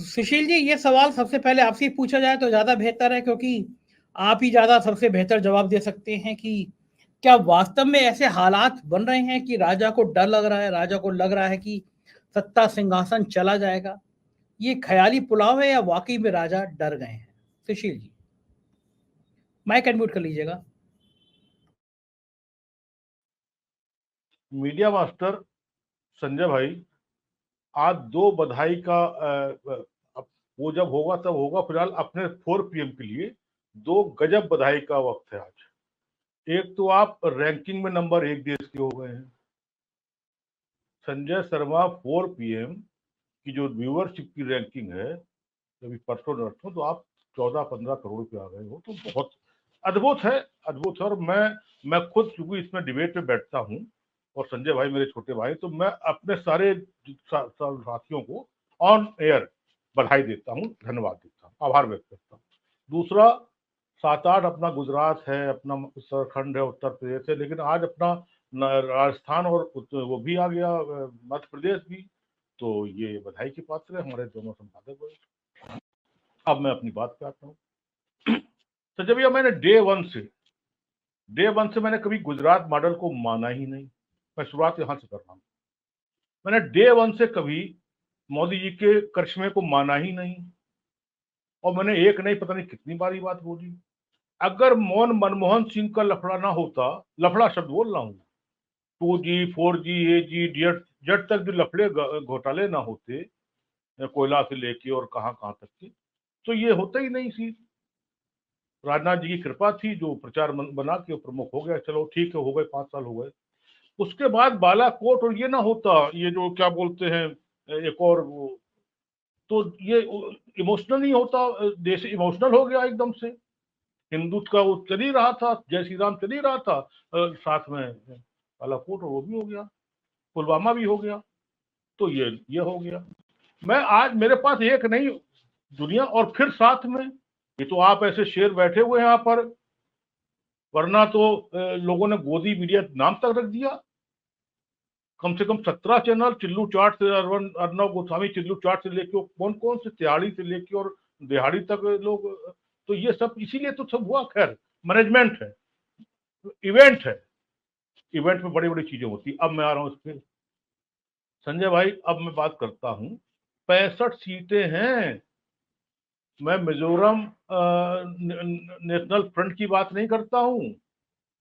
सुशील जी, ये सवाल सबसे पहले आपसे ही पूछा जाए तो ज़्यादा बेहतर है, क्योंकि आप ही ज़्यादा सबसे बेहतर जवाब दे सकते हैं कि क्या वास्तव में ऐसे हालात बन रहे हैं कि राजा को डर लग रहा है, राजा को लग रहा है कि सत्ता सिंहासन चला जाएगा? ये ख़याली पुलाव है या वाक़ई में राजा डर गए हैं? सुशील जी, माइक अनम्यूट कर लीजिएगा। मीडिया मास्टर संजय भाई, आज 2 बधाई का वो जब होगा तब होगा। फिलहाल अपने 4 PM के लिए 2 गजब बधाई का वक्त है आज। एक तो आप रैंकिंग में नंबर 1 देश के हो गए हैं। संजय शर्मा 4 PM की जो व्यूअरशिप की रैंकिंग है, अभी परसों नरसों, तो आप 14-15 करोड़ पे आ गए हो, तो बहुत अद्भुत है, अद्भुत है। और मैं खुद चूंकि इसमें डिबेट पे बैठता हूँ और संजय भाई मेरे छोटे भाई, तो मैं अपने सारे साथियों को ऑन एयर बधाई देता हूँ, धन्यवाद देता हूँ, आभार व्यक्त करता हूँ। दूसरा, 7-8 अपना गुजरात है, अपना उत्तराखंड है, उत्तर प्रदेश है, लेकिन आज अपना राजस्थान और वो भी आ गया, मध्य प्रदेश भी। तो ये बधाई की पात्र है हमारे दोनों संपादक। अब मैं अपनी बात पे आता हूँ। तो जब ये मैंने डे वन से मैंने कभी गुजरात मॉडल को माना ही नहीं। मैं शुरुआत यहां से कर रहा हूँ। मैंने डे वन से कभी मोदी जी के करिश्मे को माना ही नहीं। और मैंने एक नहीं, पता नहीं कितनी बार ये बात बोली। अगर मनमोहन सिंह का लफड़ा ना होता, लफड़ा शब्द बोल रहा हूँ, 2G 4G AG जेट तक जो लफड़े घोटाले ना होते, कोयला से लेके और कहां कहां तक के, तो ये होता ही नहीं सी। राजनाथ जी की कृपा थी, जो प्रचार बना के प्रमुख हो गया, चलो ठीक है, हो गए, 5 साल हो गए। उसके बाद बालाकोट और ये ना होता, ये जो क्या बोलते हैं एक और वो, तो ये इमोशनल नहीं होता, देश इमोशनल हो गया एकदम से। हिंदुत्व का वो चल ही रहा था, जय श्री राम चल ही रहा था, साथ में बालाकोट और वो भी हो गया, पुलवामा भी हो गया, तो ये हो गया। मैं आज मेरे पास एक नहीं दुनिया, और फिर साथ में ये तो आप ऐसे शेर बैठे हुए हैं यहाँ पर, वरना तो लोगों ने गोदी मीडिया नाम तक रख दिया। कम से कम 17 चैनल, चिल्लू चाट से अर्नव गोस्वामी, चिल्लू चाट से लेके कौन कौन से तिहाड़ी से लेके और दिहाड़ी तक लोग, तो ये सब इसीलिए तो सब हुआ। खैर, मैनेजमेंट है, इवेंट है, इवेंट में बड़ी बड़ी चीजें होती। अब मैं आ रहा हूँ इस पे संजय भाई, अब मैं बात करता हूँ। 65 सीटें हैं। मैं मिजोरम नेशनल फ्रंट की बात नहीं करता हूँ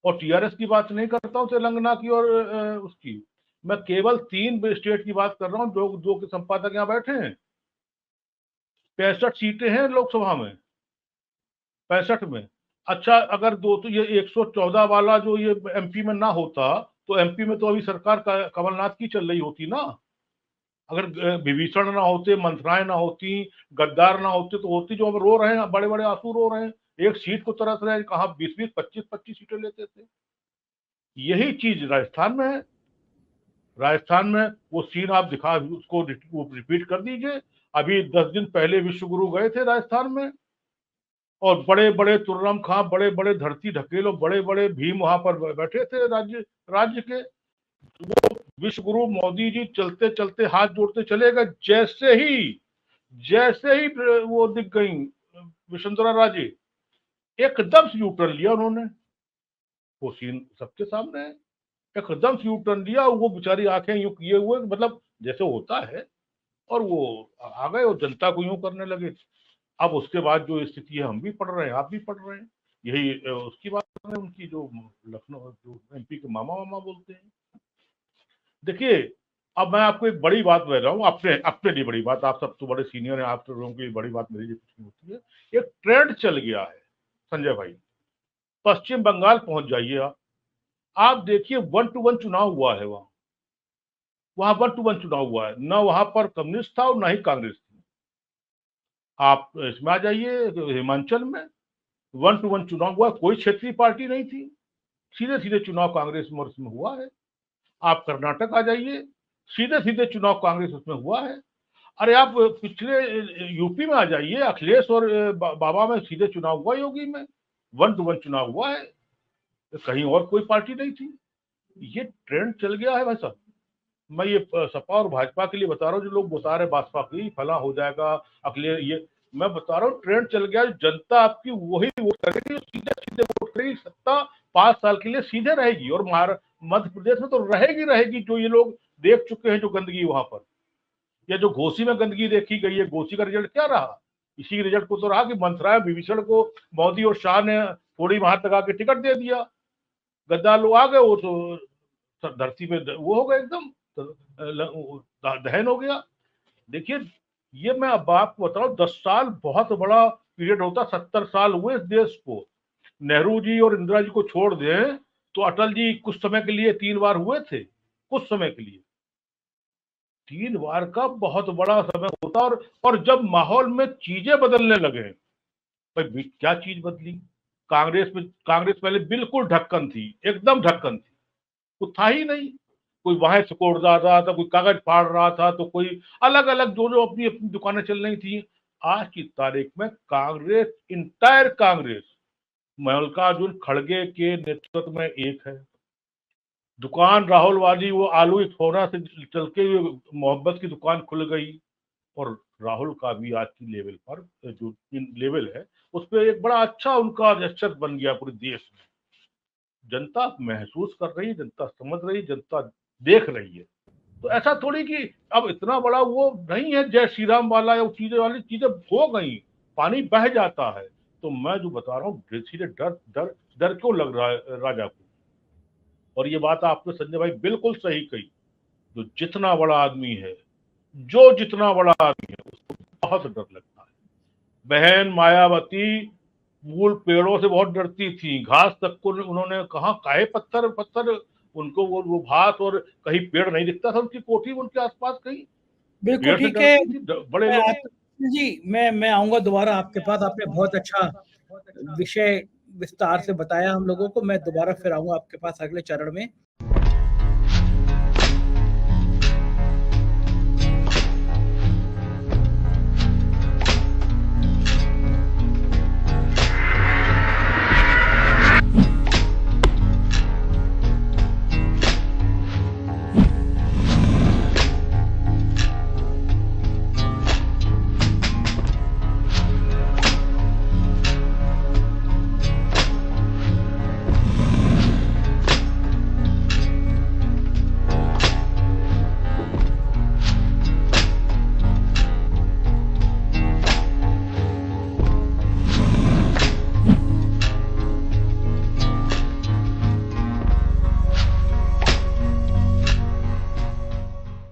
और TRS की बात नहीं करता हूँ, तेलंगाना की और उसकी। मैं केवल 3 स्टेट की बात कर रहा हूँ, दो के संपादक यहाँ बैठे हैं। 65 सीटें हैं लोकसभा में, 65 में। अच्छा, अगर दो तो ये 114 वाला जो ये MP में ना होता, तो MP में तो अभी सरकार कमलनाथ की चल रही होती ना। अगर विभीषण ना होते, मंथराएं ना होती, गद्दार ना होते, तो होती जो अब रो रहे हैं, बड़े बड़े आंसू रो रहे हैं, एक सीट को तरस रहे हैं, कहा 20-20, 25-25 सीटें लेते थे। यही चीज राजस्थान में है। राजस्थान में वो सीन आप दिखा, उसको रिपीट कर दीजिए। अभी 10 दिन पहले विश्वगुरु गए थे राजस्थान में, और बड़े बड़े तुर्रम खां, बड़े बड़े धरती ढकेलो, बड़े बड़े भीम वहां पर बैठे थे राज्य राज्य के। विश्वगुरु मोदी जी चलते चलते हाथ जोड़ते चले गए। जैसे ही वो दिख गई वसुंधरा राजे, एकदम से यू टर्न लिया उन्होंने। वो सीन सबके सामने है। एकदम से यू टर्न लिया, वो बेचारी आंखें यूं किए हुए, मतलब जैसे होता है, और वो आ गए और जनता को यूं करने लगे। अब उसके बाद जो स्थिति है, हम भी पढ़ रहे हैं, आप भी पढ़ रहे हैं। यही उसकी बात है, उनकी जो लखनऊ जो MP के मामा मामा बोलते हैं। देखिए, अब मैं आपको एक बड़ी बात बता रहा हूँ, अपने अपने लिए बड़ी बात। आप सब तो बड़े सीनियर हैं, आप तो लोगों की बड़ी बात मेरे लिए कुछ नहीं होती है। एक ट्रेंड चल गया है संजय भाई। पश्चिम बंगाल पहुंच जाइए आप देखिए, 1-to-1 चुनाव हुआ है वहां 1-to-1 चुनाव हुआ है। ना वहां पर कम्युनिस्ट था और ना ही कांग्रेस थी। आप इसमें आ जाइए हिमाचल में, 1-to-1 चुनाव हुआ, कोई क्षेत्रीय पार्टी नहीं थी, सीधे सीधे चुनाव कांग्रेस में उसमें हुआ है। आप कर्नाटक आ जाइए, सीधे सीधे चुनाव कांग्रेस उसमें हुआ है। अरे आप पिछले यूपी में आ जाइए, अखिलेश और बाबा में सीधे चुनाव हुआ, योगी में 1-to-1 चुनाव हुआ है, कहीं और कोई पार्टी नहीं थी। ये ट्रेंड चल गया है भाई साहब। मैं ये सपा और भाजपा के लिए बता रहा हूँ, जो लोग बता रहे भाजपा की फला हो जाएगा अगले, ये मैं बता रहा हूँ ट्रेंड चल गया, जनता आपकी वही वोट करेगी, सीधे सीधे वोट करेगी, सत्ता 5 साल के लिए सीधे रहेगी, और मध्य प्रदेश में तो रहेगी, जो ये लोग देख चुके हैं जो गंदगी वहां पर, या जो घोसी में गंदगी देखी गई है, घोसी का रिजल्ट क्या रहा, इसी रिजल्ट को तो रहा कि मंथरा विभीषण को मोदी और शाह ने थोड़ी हाथ लगा के टिकट दे दिया, गद्दार लोग आ गए, वो तो धरती पे वो हो गए एकदम दहन हो गया। देखिए, ये मैं अब आपको बता रहा हूँ, 10 साल बहुत बड़ा पीरियड होता, 70 साल हुए इस देश को, नेहरू जी और इंदिरा जी को छोड़ दें तो अटल जी कुछ समय के लिए 3 बार हुए थे, कुछ समय के लिए 3 बार का बहुत बड़ा समय होता, और जब माहौल में चीजें बदलने लगे, भाई क्या चीज बदली, कांग्रेस पहले बिल्कुल ढक्कन थी, एकदम ढक्कन थी, कुछ था ही नहीं, कोई वहां से कोड़ रहा था, कोई कागज फाड़ रहा था, तो कोई अलग अलग जो अपनी अपनी दुकानें चल रही थी। आज की तारीख में कांग्रेस, इंटायर कांग्रेस मल्लिकार्जुन खड़गे के नेतृत्व में एक है, दुकान राहुल वाली वो आलू फोना से चल के मोहब्बत की दुकान खुल गई, और राहुल का भी आज की लेवल पर जो लेवल है उस पर एक बड़ा अच्छा उनका जेस्चर बन गया पूरे देश में, जनता महसूस कर रही है, जनता समझ रही है, जनता देख रही है। तो ऐसा थोड़ी कि अब इतना बड़ा वो नहीं है जय श्री राम वाला या चीजें वाली चीजें हो गई, पानी बह जाता है। तो मैं जो बता रहा हूँ, सीधे डर डर डर क्यों लग रहा है राजा को, और ये बात आपने संजय भाई बिल्कुल सही कही, जो जितना बड़ा आदमी है, जो जितना बड़ा आदमी है उसको बहुत डर लगता है। बहन मायावती मूल पेड़ों से बहुत डरती थी, घास तक को उन्होंने कहा काहे पत्थर पत्थर, उनको वो घास और कहीं पेड़ नहीं दिखता था उनकी कोठी उनके आसपास, कहीं बिल्कुल पेड़ से ठीक है। डरती थी बड़े लोग। जी, मैं आऊंगा दोबारा आपके पास, आपने बहुत अच्छा विषय विस्तार से बताया हम लोगों को, मैं दोबारा फिर आऊंगा आपके पास अगले चरण में।